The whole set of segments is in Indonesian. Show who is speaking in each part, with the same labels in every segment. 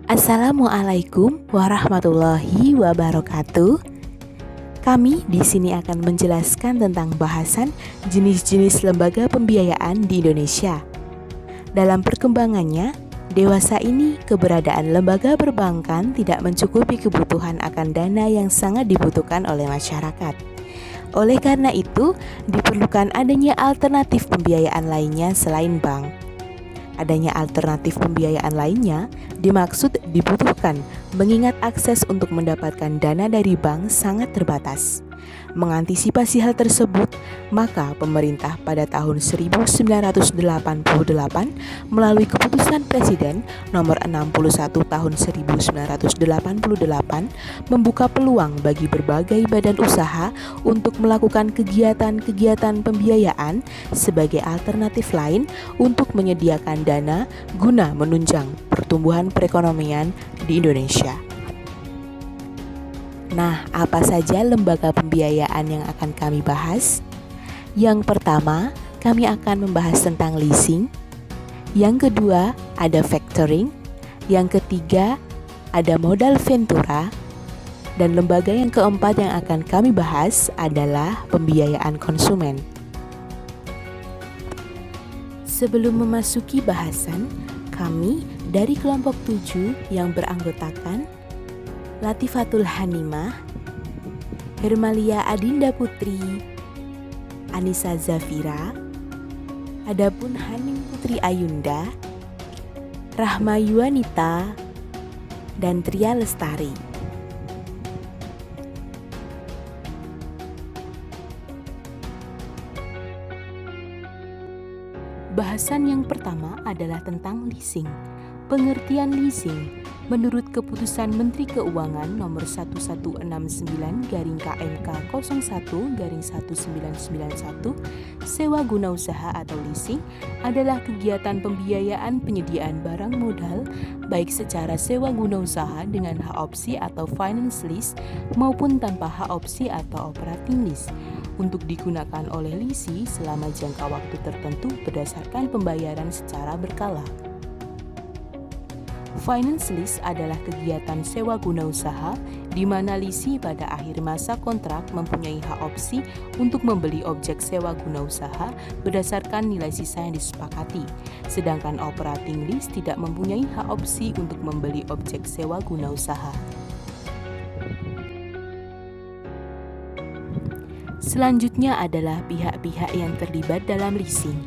Speaker 1: Assalamualaikum warahmatullahi wabarakatuh. Kami di sini akan menjelaskan tentang bahasan jenis-jenis lembaga pembiayaan di Indonesia. Dalam perkembangannya, dewasa ini keberadaan lembaga perbankan tidak mencukupi kebutuhan akan dana yang sangat dibutuhkan oleh masyarakat. Oleh karena itu, diperlukan adanya alternatif pembiayaan lainnya selain bank. Adanya alternatif pembiayaan lainnya dimaksud dibutuhkan mengingat akses untuk mendapatkan dana dari bank sangat terbatas. Mengantisipasi hal tersebut, maka pemerintah pada tahun 1988 melalui keputusan Presiden nomor 61 tahun 1988 membuka peluang bagi berbagai badan usaha untuk melakukan kegiatan-kegiatan pembiayaan sebagai alternatif lain untuk menyediakan dana guna menunjang pertumbuhan perekonomian di Indonesia. Nah, apa saja lembaga pembiayaan yang akan kami bahas? Yang pertama, kami akan membahas tentang leasing. Yang kedua, ada factoring. Yang ketiga, ada modal ventura. Dan lembaga yang keempat yang akan kami bahas adalah pembiayaan konsumen. Sebelum memasuki bahasan, kami dari kelompok 7 yang beranggotakan Latifatul Hanimah, Hermalia Adinda Putri, Anissa Zafira, adapun Hanim Putri Ayunda, Rahma Yuanita, dan Tria Lestari. Bahasan yang pertama adalah tentang leasing. Pengertian leasing menurut Keputusan Menteri Keuangan Nomor 1169/KMK 01/1991, sewa guna usaha atau leasing adalah kegiatan pembiayaan penyediaan barang modal baik secara sewa guna usaha dengan hak opsi atau finance lease maupun tanpa hak opsi atau operating lease untuk digunakan oleh lisi selama jangka waktu tertentu berdasarkan pembayaran secara berkala. Finance lease adalah kegiatan sewa guna usaha di mana lisi pada akhir masa kontrak mempunyai hak opsi untuk membeli objek sewa guna usaha berdasarkan nilai sisa yang disepakati, sedangkan operating lease tidak mempunyai hak opsi untuk membeli objek sewa guna usaha. Selanjutnya adalah pihak-pihak yang terlibat dalam leasing.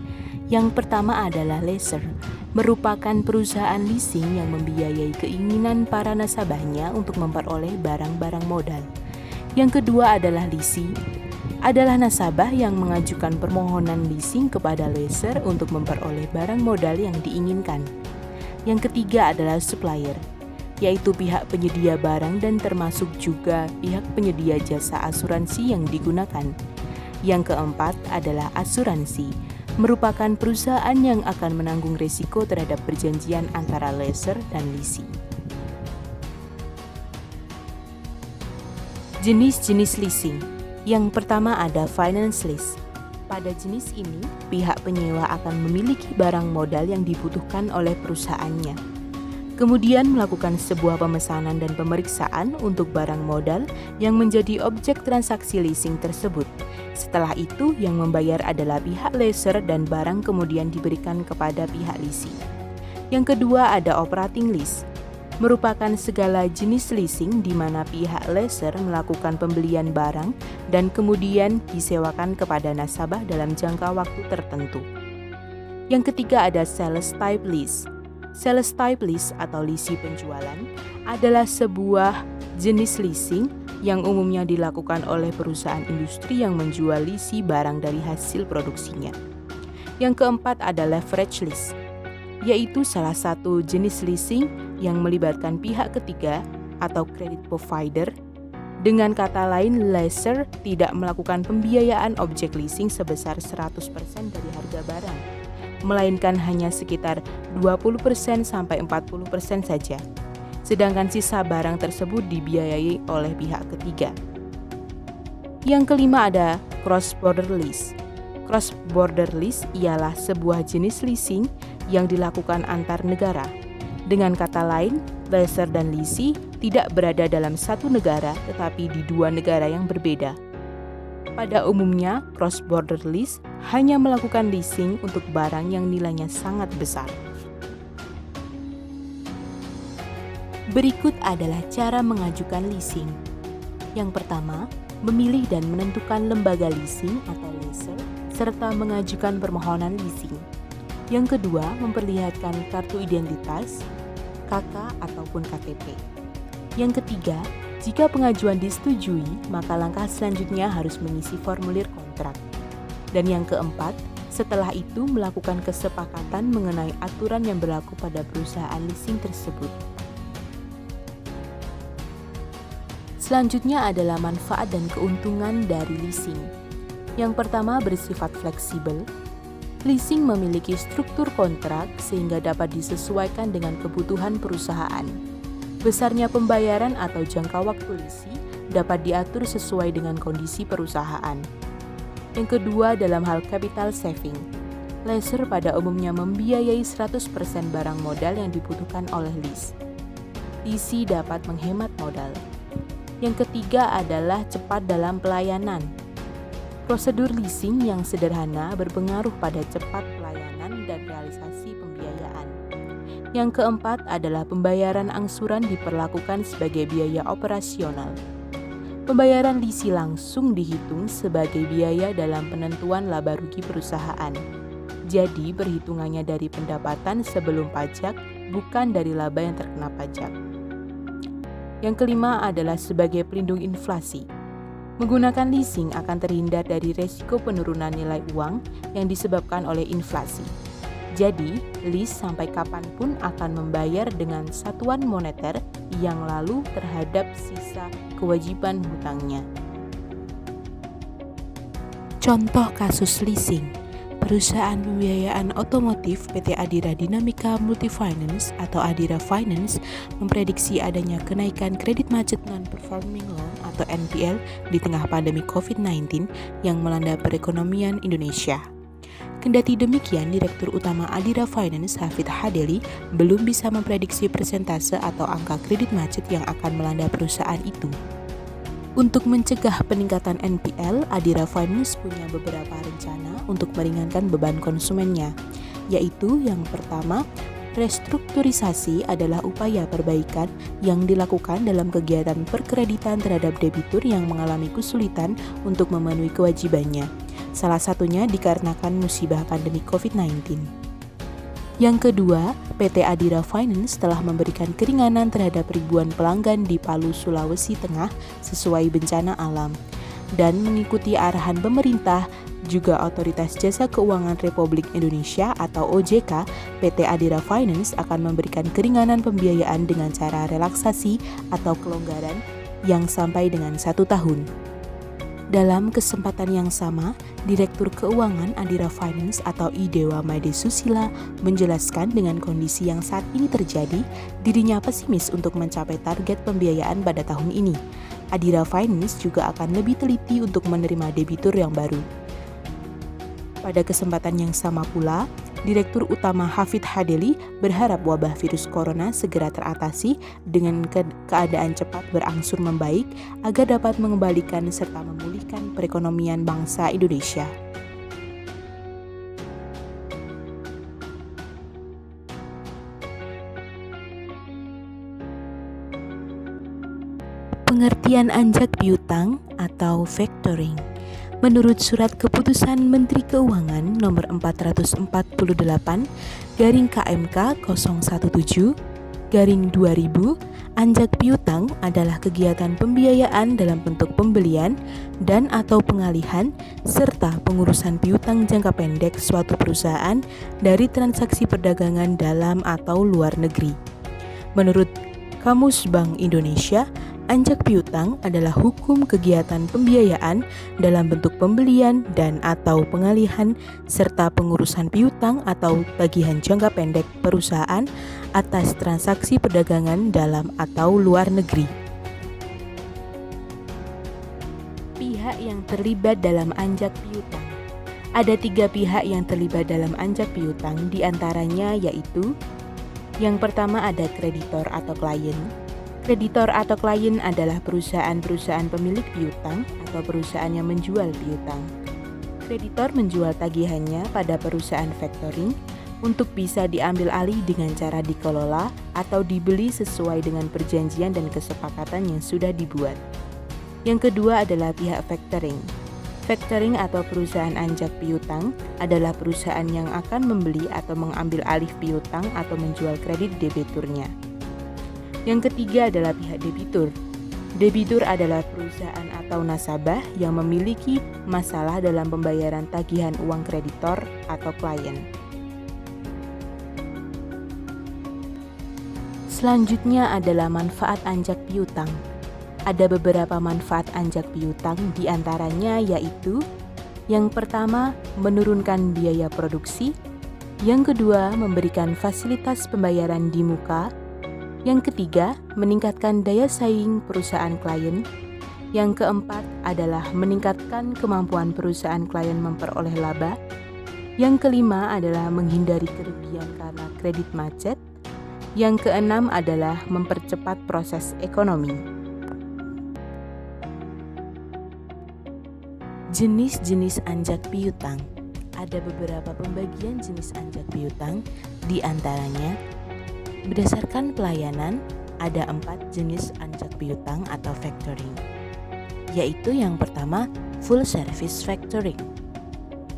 Speaker 1: Yang pertama adalah lessor, merupakan perusahaan leasing yang membiayai keinginan para nasabahnya untuk memperoleh barang-barang modal. Yang kedua adalah lisi, adalah nasabah yang mengajukan permohonan leasing kepada lessor untuk memperoleh barang modal yang diinginkan. Yang ketiga adalah supplier, yaitu pihak penyedia barang dan termasuk juga pihak penyedia jasa asuransi yang digunakan. Yang keempat adalah asuransi, merupakan perusahaan yang akan menanggung risiko terhadap perjanjian antara lessor dan lisi. Jenis-jenis leasing. Yang pertama ada finance lease. Pada jenis ini, pihak penyewa akan memiliki barang modal yang dibutuhkan oleh perusahaannya. Kemudian melakukan sebuah pemesanan dan pemeriksaan untuk barang modal yang menjadi objek transaksi leasing tersebut. Setelah itu, yang membayar adalah pihak lessor dan barang kemudian diberikan kepada pihak lisi. Yang kedua ada operating lease, merupakan segala jenis leasing di mana pihak lessor melakukan pembelian barang dan kemudian disewakan kepada nasabah dalam jangka waktu tertentu. Yang ketiga ada sales type lease. Sales type lease atau lisi penjualan adalah sebuah jenis leasing yang umumnya dilakukan oleh perusahaan industri yang menjual lisi barang dari hasil produksinya. Yang keempat ada leverage lease, yaitu salah satu jenis leasing yang melibatkan pihak ketiga atau credit provider. Dengan kata lain, lessor tidak melakukan pembiayaan objek leasing sebesar 100% dari harga barang, melainkan hanya sekitar 20% sampai 40% saja. Sedangkan sisa barang tersebut dibiayai oleh pihak ketiga. Yang kelima ada cross-border lease. Cross-border lease ialah sebuah jenis leasing yang dilakukan antar negara. Dengan kata lain, Lessor dan lessee tidak berada dalam satu negara tetapi di dua negara yang berbeda. Pada umumnya, cross-border lease hanya melakukan leasing untuk barang yang nilainya sangat besar. Berikut adalah cara mengajukan leasing. Yang pertama, memilih dan menentukan lembaga leasing atau lessor, serta mengajukan permohonan leasing. Yang kedua, memperlihatkan kartu identitas, KK ataupun KTP. Yang ketiga, jika pengajuan disetujui, maka langkah selanjutnya harus mengisi formulir kontrak. Dan yang keempat, setelah itu melakukan kesepakatan mengenai aturan yang berlaku pada perusahaan leasing tersebut. Selanjutnya adalah manfaat dan keuntungan dari leasing. Yang pertama bersifat fleksibel. Leasing memiliki struktur kontrak sehingga dapat disesuaikan dengan kebutuhan perusahaan. Besarnya pembayaran atau jangka waktu leasing dapat diatur sesuai dengan kondisi perusahaan. Yang kedua dalam hal capital saving. Lessor pada umumnya membiayai 100% barang modal yang dibutuhkan oleh lease. Lessee dapat menghemat modal. Yang ketiga adalah cepat dalam pelayanan. Prosedur leasing yang sederhana berpengaruh pada cepat pelayanan dan realisasi pembiayaan. Yang keempat adalah pembayaran angsuran diperlakukan sebagai biaya operasional. Pembayaran lessee langsung dihitung sebagai biaya dalam penentuan laba rugi perusahaan. Jadi perhitungannya dari pendapatan sebelum pajak, bukan dari laba yang terkena pajak. Yang kelima adalah sebagai pelindung inflasi. Menggunakan leasing akan terhindar dari resiko penurunan nilai uang yang disebabkan oleh inflasi. Jadi, lease sampai kapanpun akan membayar dengan satuan moneter yang lalu terhadap sisa kewajiban hutangnya. Contoh kasus leasing. Perusahaan pembiayaan otomotif PT Adira Dinamika Multifinance atau Adira Finance memprediksi adanya kenaikan kredit macet non-performing loan atau NPL di tengah pandemi COVID-19 yang melanda perekonomian Indonesia. Kendati demikian, Direktur Utama Adira Finance Hafid Hadeli belum bisa memprediksi persentase atau angka kredit macet yang akan melanda perusahaan itu. Untuk mencegah peningkatan NPL, Adira Finance punya beberapa rencana untuk meringankan beban konsumennya, yaitu yang pertama, restrukturisasi adalah upaya perbaikan yang dilakukan dalam kegiatan perkreditan terhadap debitur yang mengalami kesulitan untuk memenuhi kewajibannya, salah satunya dikarenakan musibah pandemi COVID-19. Yang kedua, PT Adira Finance telah memberikan keringanan terhadap ribuan pelanggan di Palu, Sulawesi Tengah sesuai bencana alam. Dan mengikuti arahan pemerintah, juga Otoritas Jasa Keuangan Republik Indonesia atau OJK, PT Adira Finance akan memberikan keringanan pembiayaan dengan cara relaksasi atau kelonggaran yang sampai dengan 1 tahun. Dalam kesempatan yang sama, Direktur Keuangan Adira Finance atau Idewa Made Susila menjelaskan dengan kondisi yang saat ini terjadi, dirinya pesimis untuk mencapai target pembiayaan pada tahun ini. Adira Finance juga akan lebih teliti untuk menerima debitur yang baru. Pada kesempatan yang sama pula, Direktur Utama Hafid Hadeli berharap wabah virus corona segera teratasi dengan keadaan cepat berangsur membaik agar dapat mengembalikan serta memulihkan perekonomian bangsa Indonesia. Pengertian anjak piutang atau factoring. Menurut Surat Keputusan Menteri Keuangan Nomor 448 garing KMK 017/2000, anjak piutang adalah kegiatan pembiayaan dalam bentuk pembelian dan atau pengalihan serta pengurusan piutang jangka pendek suatu perusahaan dari transaksi perdagangan dalam atau luar negeri. Menurut Kamus Bank Indonesia, anjak piutang adalah hukum kegiatan pembiayaan dalam bentuk pembelian dan atau pengalihan serta pengurusan piutang atau tagihan jangka pendek perusahaan atas transaksi perdagangan dalam atau luar negeri. Pihak yang terlibat dalam anjak piutang. Ada 3 pihak yang terlibat dalam anjak piutang, diantaranya yaitu Yang pertama ada kreditor atau klien. Kreditor atau klien adalah perusahaan-perusahaan pemilik piutang atau perusahaan yang menjual piutang. Kreditor menjual tagihannya pada perusahaan factoring untuk bisa diambil alih dengan cara dikelola atau dibeli sesuai dengan perjanjian dan kesepakatan yang sudah dibuat. Yang kedua adalah pihak factoring. Factoring atau perusahaan anjak piutang adalah perusahaan yang akan membeli atau mengambil alih piutang atau menjual kredit debiturnya. Yang ketiga adalah pihak debitur. Debitur adalah perusahaan atau nasabah yang memiliki masalah dalam pembayaran tagihan uang kreditor atau klien. Selanjutnya adalah manfaat anjak piutang. Ada beberapa manfaat anjak piutang, diantaranya yaitu: yang pertama, menurunkan biaya produksi; yang kedua, memberikan fasilitas pembayaran di muka; yang ketiga, meningkatkan daya saing perusahaan klien; yang keempat adalah meningkatkan kemampuan perusahaan klien memperoleh laba; yang kelima adalah menghindari kerugian karena kredit macet; yang keenam adalah mempercepat proses ekonomi. Jenis-jenis anjak piutang. Ada beberapa pembagian jenis anjak piutang, di antaranya berdasarkan pelayanan, ada 4 jenis anjak piutang atau factoring, yaitu yang pertama, full service factoring.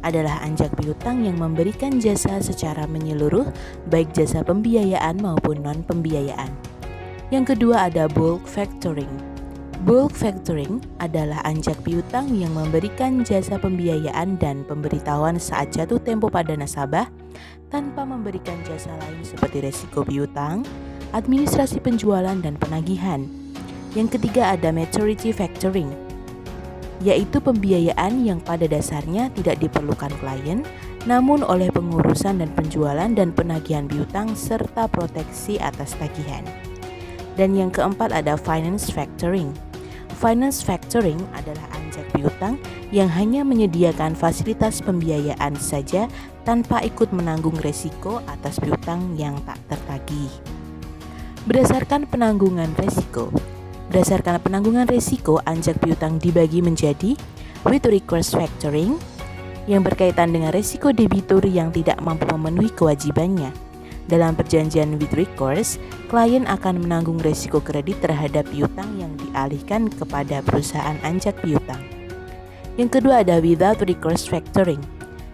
Speaker 1: Adalah anjak piutang yang memberikan jasa secara menyeluruh, baik jasa pembiayaan maupun non-pembiayaan. Yang kedua ada bulk factoring. Bulk factoring adalah anjak piutang yang memberikan jasa pembiayaan dan pemberitahuan saat jatuh tempo pada nasabah, tanpa memberikan jasa lain seperti resiko piutang, administrasi penjualan, dan penagihan. Yang ketiga ada maturity factoring, yaitu pembiayaan yang pada dasarnya tidak diperlukan klien, namun oleh pengurusan dan penjualan dan penagihan piutang serta proteksi atas tagihan. Dan yang keempat ada finance factoring. Finance factoring adalah anjak piutang yang hanya menyediakan fasilitas pembiayaan saja tanpa ikut menanggung resiko atas piutang yang tak tertagih. Berdasarkan penanggungan resiko, anjak piutang dibagi menjadi with recourse factoring yang berkaitan dengan resiko debitur yang tidak mampu memenuhi kewajibannya. Dalam perjanjian with recourse, klien akan menanggung resiko kredit terhadap piutang yang dialihkan kepada perusahaan anjak piutang. Yang kedua ada without recourse factoring.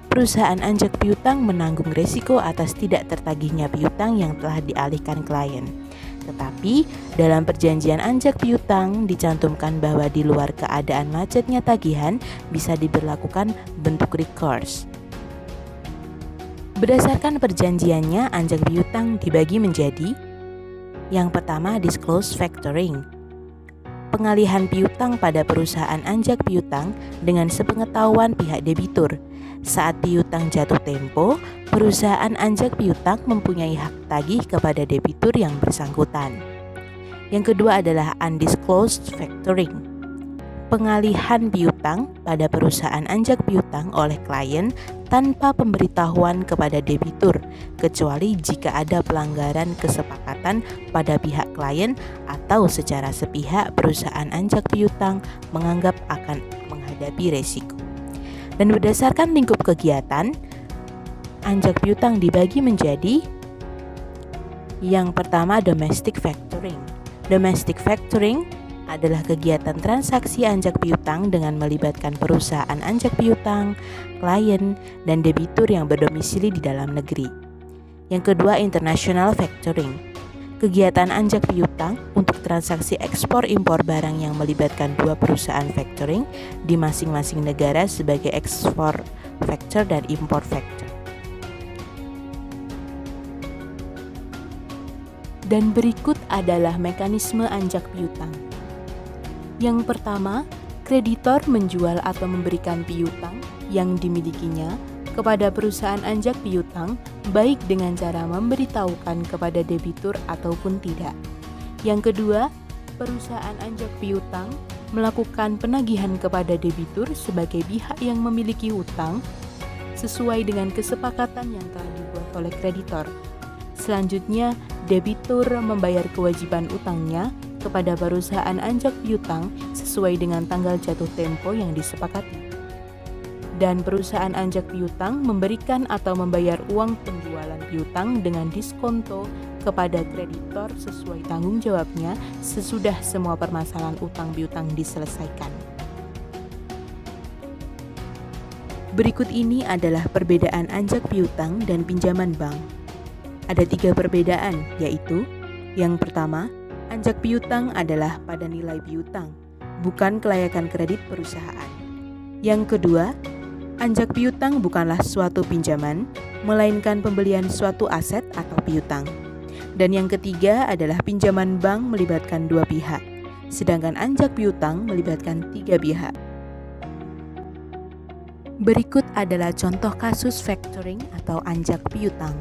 Speaker 1: Perusahaan anjak piutang menanggung resiko atas tidak tertagihnya piutang yang telah dialihkan klien. Tetapi, dalam perjanjian anjak piutang dicantumkan bahwa di luar keadaan macetnya tagihan bisa diberlakukan bentuk recourse. Berdasarkan perjanjiannya, anjak piutang dibagi menjadi: yang pertama, disclose factoring. Pengalihan piutang pada perusahaan anjak piutang dengan sepengetahuan pihak debitur. Saat piutang jatuh tempo, perusahaan anjak piutang mempunyai hak tagih kepada debitur yang bersangkutan. Yang kedua adalah undisclosed factoring. Pengalihan piutang pada perusahaan anjak piutang oleh klien tanpa pemberitahuan kepada debitur, kecuali jika ada pelanggaran kesepakatan pada pihak klien atau secara sepihak perusahaan anjak piutang menganggap akan menghadapi resiko. Dan berdasarkan lingkup kegiatan, anjak piutang dibagi menjadi: yang pertama, domestic factoring. Domestic factoring adalah kegiatan transaksi anjak piutang dengan melibatkan perusahaan anjak piutang, klien, dan debitur yang berdomisili di dalam negeri. Yang kedua, international factoring. Kegiatan anjak piutang untuk transaksi ekspor impor barang yang melibatkan dua perusahaan factoring di masing-masing negara sebagai ekspor factor dan impor factor. Dan berikut adalah mekanisme anjak piutang. Yang pertama, kreditor menjual atau memberikan piutang yang dimilikinya kepada perusahaan anjak piutang, baik dengan cara memberitahukan kepada debitur ataupun tidak. Yang kedua, perusahaan anjak piutang melakukan penagihan kepada debitur sebagai pihak yang memiliki hutang sesuai dengan kesepakatan yang telah dibuat oleh kreditor. Selanjutnya, debitur membayar kewajiban utangnya kepada perusahaan anjak piutang sesuai dengan tanggal jatuh tempo yang disepakati. Dan perusahaan anjak piutang memberikan atau membayar uang penjualan piutang dengan diskonto kepada kreditor sesuai tanggung jawabnya sesudah semua permasalahan utang piutang diselesaikan. Berikut ini adalah perbedaan anjak piutang dan pinjaman bank. Ada 3 perbedaan, yaitu yang pertama, anjak piutang adalah pada nilai piutang, bukan kelayakan kredit perusahaan. Yang kedua, anjak piutang bukanlah suatu pinjaman, melainkan pembelian suatu aset atau piutang. Dan yang ketiga adalah pinjaman bank melibatkan 2 pihak, sedangkan anjak piutang melibatkan 3 pihak. Berikut adalah contoh kasus factoring atau anjak piutang.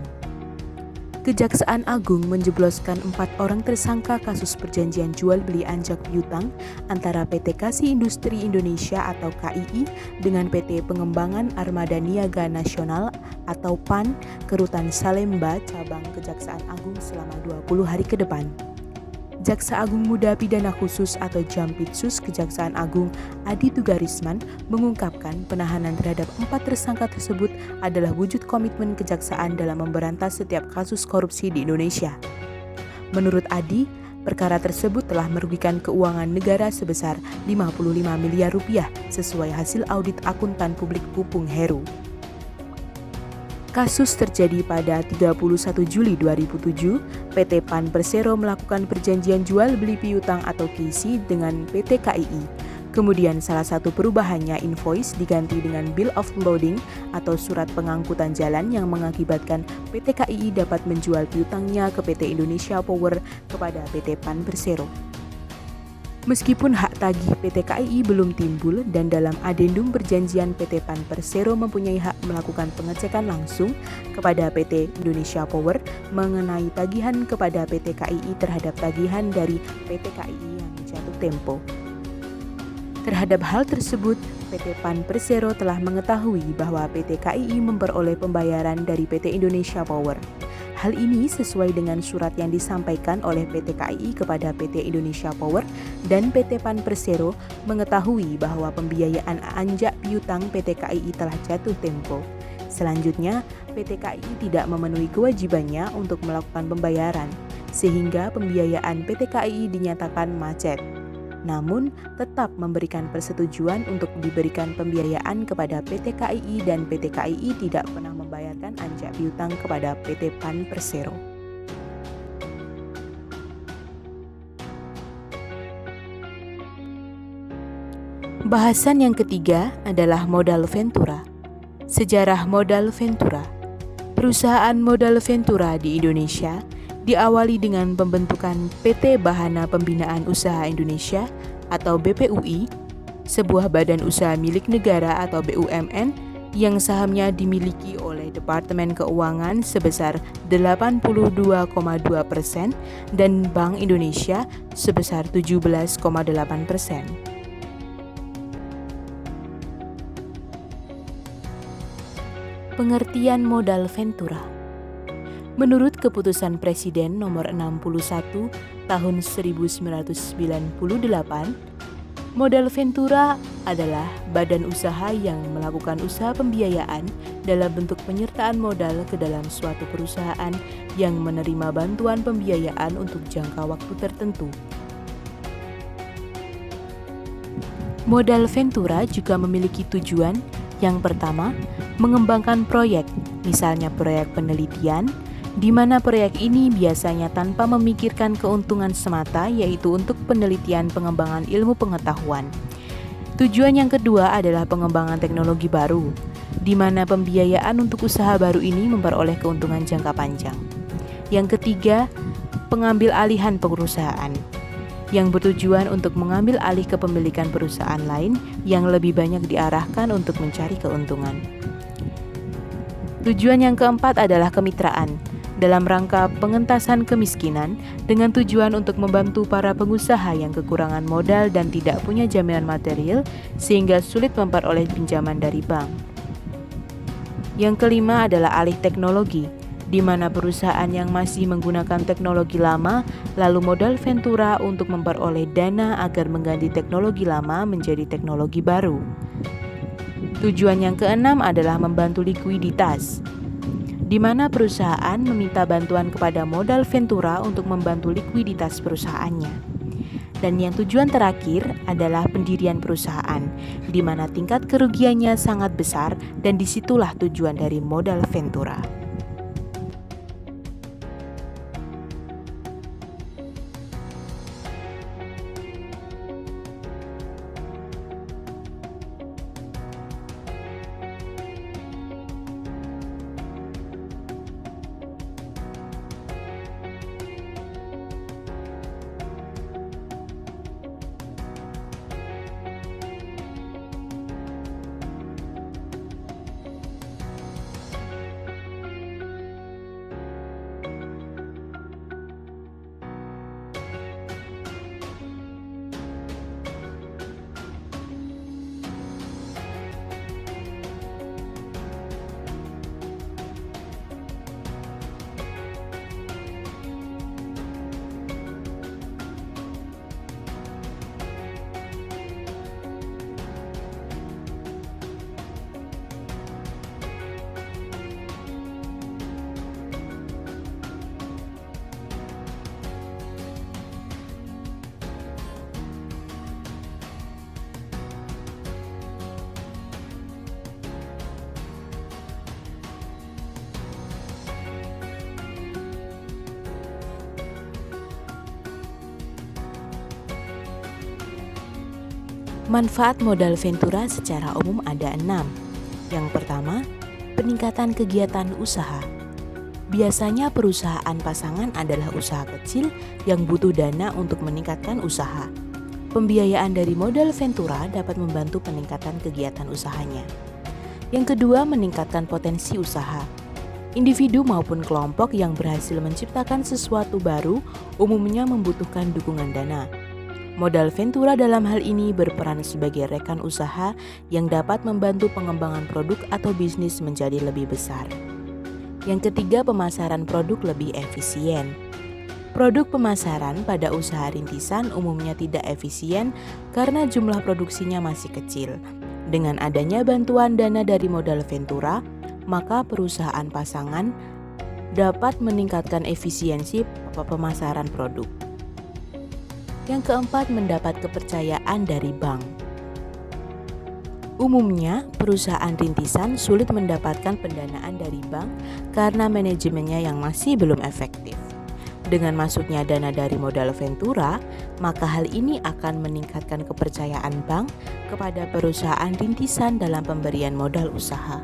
Speaker 1: Kejaksaan Agung menjebloskan 4 orang tersangka kasus perjanjian jual beli anjak piutang antara PT Kasih Industri Indonesia atau KII dengan PT Pengembangan Armada Niaga Nasional atau PAN ke Rutan Salemba cabang Kejaksaan Agung selama 20 hari ke depan. Jaksa Agung Muda Pidana Khusus atau Jampitsus Kejaksaan Agung Adi Tugarisman mengungkapkan penahanan terhadap 4 tersangka tersebut adalah wujud komitmen kejaksaan dalam memberantas setiap kasus korupsi di Indonesia. Menurut Adi, perkara tersebut telah merugikan keuangan negara sebesar 55 miliar rupiah sesuai hasil audit akuntan publik Pupung Heru. Kasus terjadi pada 31 Juli 2007, PT PAN Persero melakukan perjanjian jual beli piutang atau KISI dengan PT KII. Kemudian salah satu perubahannya invoice diganti dengan Bill of Loading atau surat pengangkutan jalan yang mengakibatkan PT KII dapat menjual piutangnya ke PT Indonesia Power kepada PT PAN Persero. Meskipun hak tagih PT KII belum timbul dan dalam adendum perjanjian PT PAN Persero mempunyai hak melakukan pengecekan langsung kepada PT Indonesia Power mengenai tagihan kepada PT KII terhadap tagihan dari PT KII yang jatuh tempo. Terhadap hal tersebut, PT PAN Persero telah mengetahui bahwa PT KII memperoleh pembayaran dari PT Indonesia Power. Hal ini sesuai dengan surat yang disampaikan oleh PT KII kepada PT Indonesia Power dan PT PAN Persero mengetahui bahwa pembiayaan anjak piutang PT KII telah jatuh tempo. Selanjutnya, PT KII tidak memenuhi kewajibannya untuk melakukan pembayaran, sehingga pembiayaan PT KII dinyatakan macet. Namun, tetap memberikan persetujuan untuk diberikan pembiayaan kepada PT KII dan PT KII tidak pernah membayarkan anjak piutang kepada PT PAN Persero. Bahasan yang ketiga adalah modal Ventura. Sejarah modal Ventura. Perusahaan modal Ventura di Indonesia diawali dengan pembentukan PT Bahana Pembinaan Usaha Indonesia atau BPUI, sebuah badan usaha milik negara atau BUMN yang sahamnya dimiliki oleh Departemen Keuangan sebesar 82,2% dan Bank Indonesia sebesar 17,8%. Pengertian modal Ventura. Menurut Keputusan Presiden Nomor 61 Tahun 1998, modal Ventura adalah badan usaha yang melakukan usaha pembiayaan dalam bentuk penyertaan modal ke dalam suatu perusahaan yang menerima bantuan pembiayaan untuk jangka waktu tertentu. Modal Ventura juga memiliki tujuan. Yang pertama, mengembangkan proyek, misalnya proyek penelitian, di mana proyek ini biasanya tanpa memikirkan keuntungan semata, yaitu untuk penelitian pengembangan ilmu pengetahuan. Tujuan yang kedua adalah pengembangan teknologi baru, di mana pembiayaan untuk usaha baru ini memperoleh keuntungan jangka panjang. Yang ketiga, pengambil alihan perusahaan, yang bertujuan untuk mengambil alih kepemilikan perusahaan lain yang lebih banyak diarahkan untuk mencari keuntungan. Tujuan yang keempat adalah kemitraan, dalam rangka pengentasan kemiskinan dengan tujuan untuk membantu para pengusaha yang kekurangan modal dan tidak punya jaminan material sehingga sulit memperoleh pinjaman dari bank. Yang kelima adalah alih teknologi, di mana perusahaan yang masih menggunakan teknologi lama lalu modal ventura untuk memperoleh dana agar mengganti teknologi lama menjadi teknologi baru. Tujuan yang keenam adalah membantu likuiditas, di mana perusahaan meminta bantuan kepada modal ventura untuk membantu likuiditas perusahaannya. Dan yang tujuan terakhir adalah pendirian perusahaan, di mana tingkat kerugiannya sangat besar dan disitulah tujuan dari modal ventura. Manfaat modal ventura secara umum ada 6. Yang pertama, peningkatan kegiatan usaha. Biasanya perusahaan pasangan adalah usaha kecil yang butuh dana untuk meningkatkan usaha. Pembiayaan dari modal ventura dapat membantu peningkatan kegiatan usahanya. Yang kedua, meningkatkan potensi usaha. Individu maupun kelompok yang berhasil menciptakan sesuatu baru umumnya membutuhkan dukungan dana. Modal ventura dalam hal ini berperan sebagai rekan usaha yang dapat membantu pengembangan produk atau bisnis menjadi lebih besar. Yang ketiga, pemasaran produk lebih efisien. Produk pemasaran pada usaha rintisan umumnya tidak efisien karena jumlah produksinya masih kecil. Dengan adanya bantuan dana dari modal ventura, maka perusahaan pasangan dapat meningkatkan efisiensi pemasaran produk. Yang keempat, mendapat kepercayaan dari bank. Umumnya, perusahaan rintisan sulit mendapatkan pendanaan dari bank karena manajemennya yang masih belum efektif. Dengan masuknya dana dari modal ventura, maka hal ini akan meningkatkan kepercayaan bank kepada perusahaan rintisan dalam pemberian modal usaha.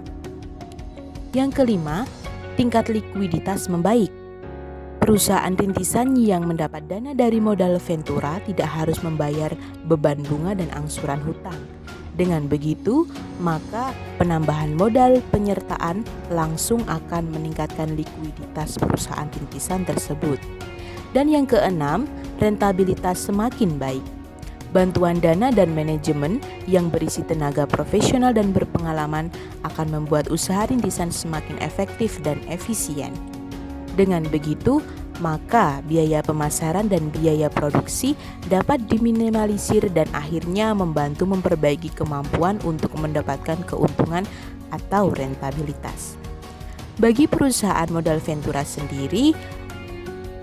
Speaker 1: Yang kelima, tingkat likuiditas membaik. Perusahaan rintisan yang mendapat dana dari modal ventura tidak harus membayar beban bunga dan angsuran hutang. Dengan begitu, maka penambahan modal penyertaan langsung akan meningkatkan likuiditas perusahaan rintisan tersebut. Dan yang keenam, rentabilitas semakin baik. Bantuan dana dan manajemen yang berisi tenaga profesional dan berpengalaman akan membuat usaha rintisan semakin efektif dan efisien. Dengan begitu, maka biaya pemasaran dan biaya produksi dapat diminimalisir dan akhirnya membantu memperbaiki kemampuan untuk mendapatkan keuntungan atau rentabilitas. Bagi perusahaan modal ventura sendiri,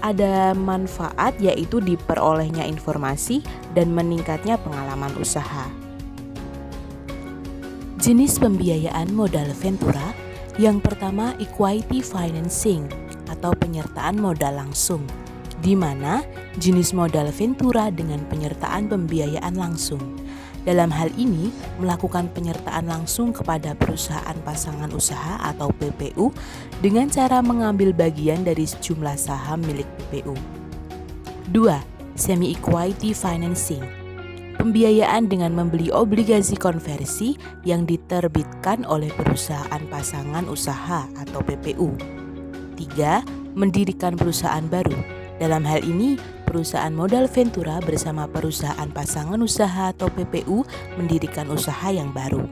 Speaker 1: ada manfaat yaitu diperolehnya informasi dan meningkatnya pengalaman usaha. Jenis pembiayaan modal ventura yang pertama, equity financing atau penyertaan modal langsung, di mana jenis modal ventura dengan penyertaan pembiayaan langsung. Dalam hal ini, melakukan penyertaan langsung kepada perusahaan pasangan usaha atau PPU dengan cara mengambil bagian dari sejumlah saham milik PPU. 2. Semi-equity financing. Pembiayaan dengan membeli obligasi konversi yang diterbitkan oleh perusahaan pasangan usaha atau PPU. 3. Mendirikan perusahaan baru. Dalam hal ini, perusahaan modal ventura bersama perusahaan pasangan usaha atau PPU mendirikan usaha yang baru.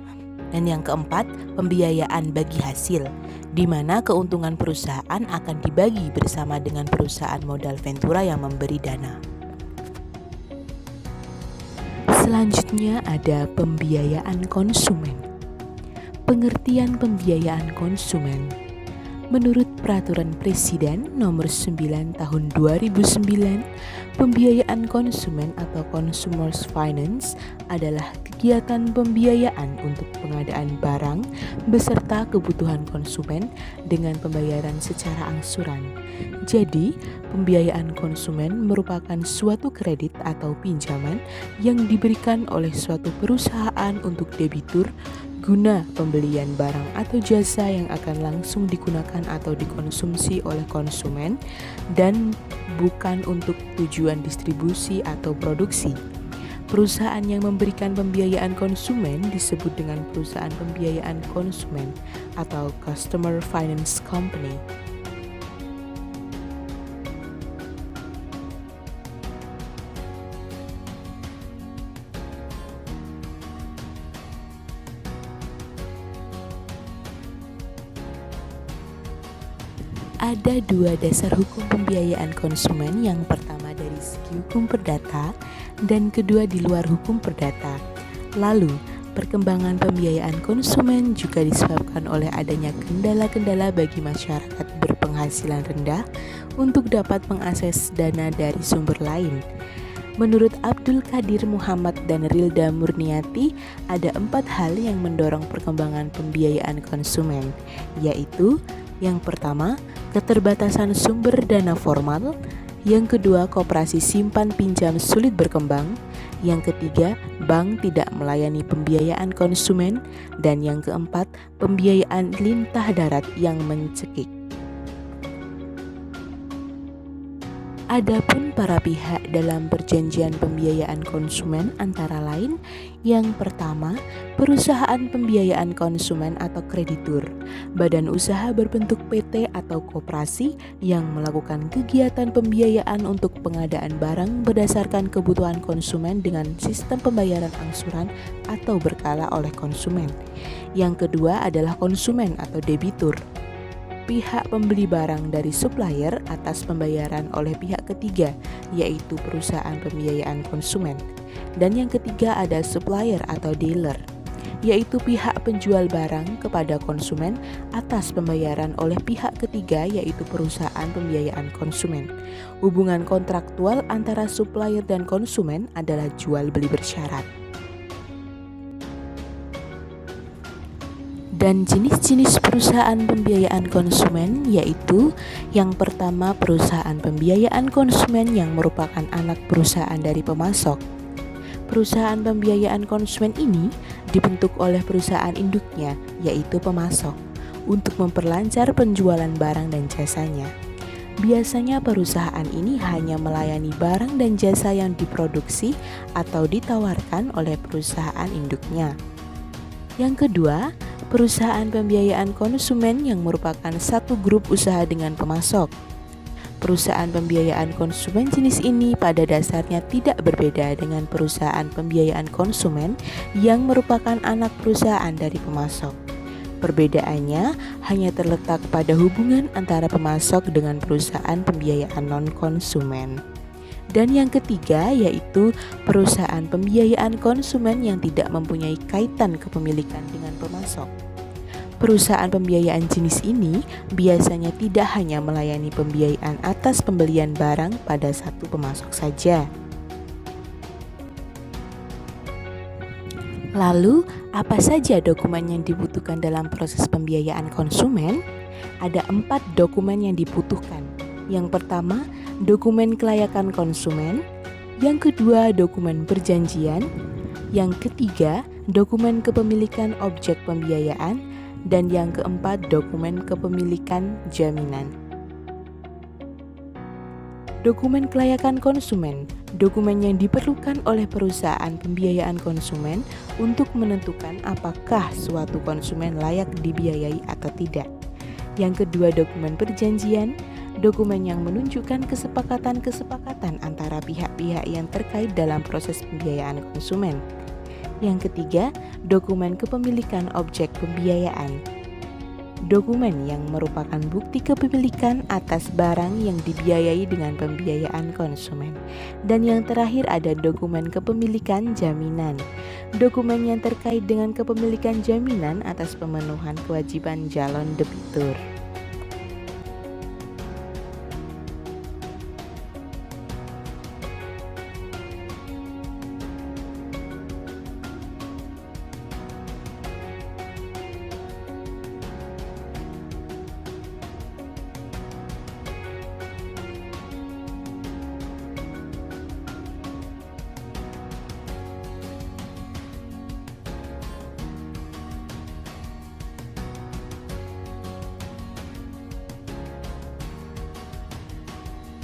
Speaker 1: Dan yang keempat, pembiayaan bagi hasil, di mana keuntungan perusahaan akan dibagi bersama dengan perusahaan modal ventura yang memberi dana. Selanjutnya ada pembiayaan konsumen. Pengertian pembiayaan konsumen. Menurut Peraturan Presiden Nomor 9 Tahun 2009, pembiayaan konsumen atau Consumers Finance adalah kegiatan pembiayaan untuk pengadaan barang beserta kebutuhan konsumen dengan pembayaran secara angsuran. Jadi, pembiayaan konsumen merupakan suatu kredit atau pinjaman yang diberikan oleh suatu perusahaan untuk debitur guna pembelian barang atau jasa yang akan langsung digunakan atau dikonsumsi oleh konsumen dan bukan untuk tujuan distribusi atau produksi. Perusahaan yang memberikan pembiayaan konsumen disebut dengan perusahaan pembiayaan konsumen atau Customer Finance Company. Ada dua dasar hukum pembiayaan konsumen, yang pertama dari segi hukum perdata dan kedua di luar hukum perdata. Lalu, perkembangan pembiayaan konsumen juga disebabkan oleh adanya kendala-kendala bagi masyarakat berpenghasilan rendah untuk dapat mengakses dana dari sumber lain. Menurut Abdul Qadir Muhammad dan Rilda Murniati, ada 4 hal yang mendorong perkembangan pembiayaan konsumen, yaitu yang pertama, keterbatasan sumber dana formal. Yang kedua, koperasi simpan pinjam sulit berkembang. Yang ketiga, bank tidak melayani pembiayaan konsumen. Dan yang keempat, pembiayaan lintah darat yang mencekik. Adapun para pihak dalam perjanjian pembiayaan konsumen antara lain, yang pertama, perusahaan pembiayaan konsumen atau kreditur, badan usaha berbentuk PT atau koperasi yang melakukan kegiatan pembiayaan untuk pengadaan barang berdasarkan kebutuhan konsumen dengan sistem pembayaran angsuran atau berkala oleh konsumen. Yang kedua adalah konsumen atau debitur, pihak pembeli barang dari supplier atas pembayaran oleh pihak ketiga, yaitu perusahaan pembiayaan konsumen. Dan yang ketiga ada supplier atau dealer, yaitu pihak penjual barang kepada konsumen atas pembayaran oleh pihak ketiga, yaitu perusahaan pembiayaan konsumen. Hubungan kontraktual antara supplier dan konsumen adalah jual beli bersyarat. Dan jenis-jenis perusahaan pembiayaan konsumen yaitu yang pertama, perusahaan pembiayaan konsumen yang merupakan anak perusahaan dari pemasok. Perusahaan pembiayaan konsumen ini dibentuk oleh perusahaan induknya, yaitu pemasok, untuk memperlancar penjualan barang dan jasanya. Biasanya perusahaan ini hanya melayani barang dan jasa yang diproduksi atau ditawarkan oleh perusahaan induknya. Yang kedua, perusahaan pembiayaan konsumen yang merupakan satu grup usaha dengan pemasok. Perusahaan pembiayaan konsumen jenis ini pada dasarnya tidak berbeda dengan perusahaan pembiayaan konsumen yang merupakan anak perusahaan dari pemasok. Perbedaannya hanya terletak pada hubungan antara pemasok dengan perusahaan pembiayaan non-konsumen. Dan yang ketiga yaitu perusahaan pembiayaan konsumen yang tidak mempunyai kaitan kepemilikan dengan pemasok. Perusahaan pembiayaan jenis ini biasanya tidak hanya melayani pembiayaan atas pembelian barang pada satu pemasok saja. Lalu, apa saja dokumen yang dibutuhkan dalam proses pembiayaan konsumen? Ada 4 dokumen yang dibutuhkan. Yang pertama, dokumen kelayakan konsumen. Yang kedua, dokumen perjanjian. Yang ketiga, dokumen kepemilikan objek pembiayaan. Dan yang keempat, dokumen kepemilikan jaminan. Dokumen kelayakan konsumen, dokumen yang diperlukan oleh perusahaan pembiayaan konsumen untuk menentukan apakah suatu konsumen layak dibiayai atau tidak. Yang kedua, dokumen perjanjian, dokumen yang menunjukkan kesepakatan-kesepakatan antara pihak-pihak yang terkait dalam proses pembiayaan konsumen. Yang ketiga, dokumen kepemilikan objek pembiayaan. Dokumen yang merupakan bukti kepemilikan atas barang yang dibiayai dengan pembiayaan konsumen. Dan yang terakhir ada dokumen kepemilikan jaminan. Dokumen yang terkait dengan kepemilikan jaminan atas pemenuhan kewajiban calon debitur.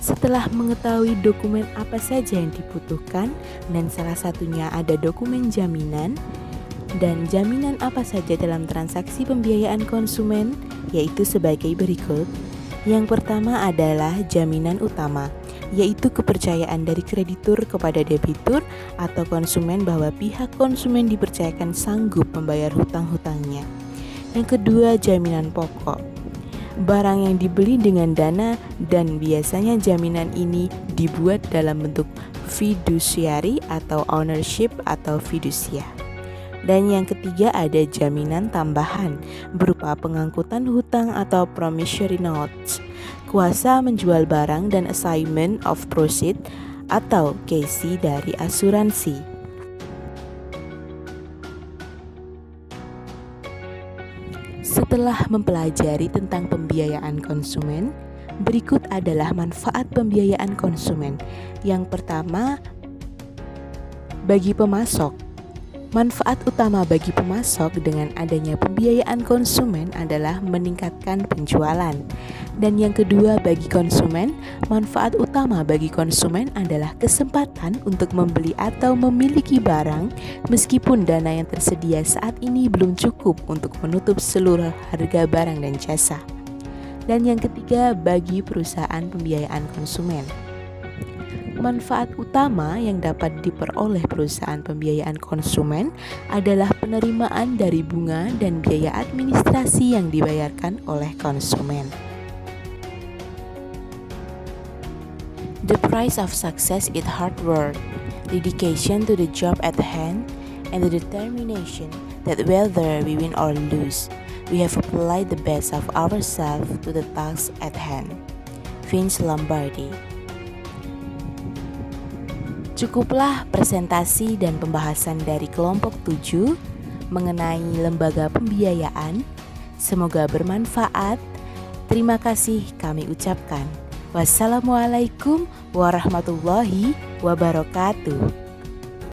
Speaker 1: Setelah mengetahui dokumen apa saja yang dibutuhkan, dan salah satunya ada dokumen jaminan, dan jaminan apa saja dalam transaksi pembiayaan konsumen, yaitu sebagai berikut. Yang pertama adalah jaminan utama, yaitu kepercayaan dari kreditur kepada debitur atau konsumen bahwa pihak konsumen dipercayakan sanggup membayar hutang-hutangnya. Yang kedua, jaminan pokok. Barang yang dibeli dengan dana dan biasanya jaminan ini dibuat dalam bentuk fiduciary atau ownership atau fiducia. Dan yang ketiga ada jaminan tambahan berupa pengangkutan hutang atau promissory notes, kuasa menjual barang dan assignment of proceeds atau KC dari asuransi. Setelah mempelajari tentang pembiayaan konsumen, berikut adalah manfaat pembiayaan konsumen. Yang pertama, bagi pemasok. Manfaat utama bagi pemasok dengan adanya pembiayaan konsumen adalah meningkatkan penjualan. Dan yang kedua, bagi konsumen, manfaat utama bagi konsumen adalah kesempatan untuk membeli atau memiliki barang meskipun dana yang tersedia saat ini belum cukup untuk menutup seluruh harga barang dan jasa. Dan yang ketiga, bagi perusahaan pembiayaan konsumen. Manfaat utama yang dapat diperoleh perusahaan pembiayaan konsumen adalah penerimaan dari bunga dan biaya administrasi yang dibayarkan oleh konsumen. The price of success is hard work, dedication to the job at hand, and the determination that whether we win or lose, we have applied the best of ourselves to the task at hand. Vince Lombardi. Cukuplah presentasi dan pembahasan dari kelompok 7 mengenai lembaga pembiayaan. Semoga bermanfaat. Terima kasih kami ucapkan. Wassalamualaikum warahmatullahi wabarakatuh.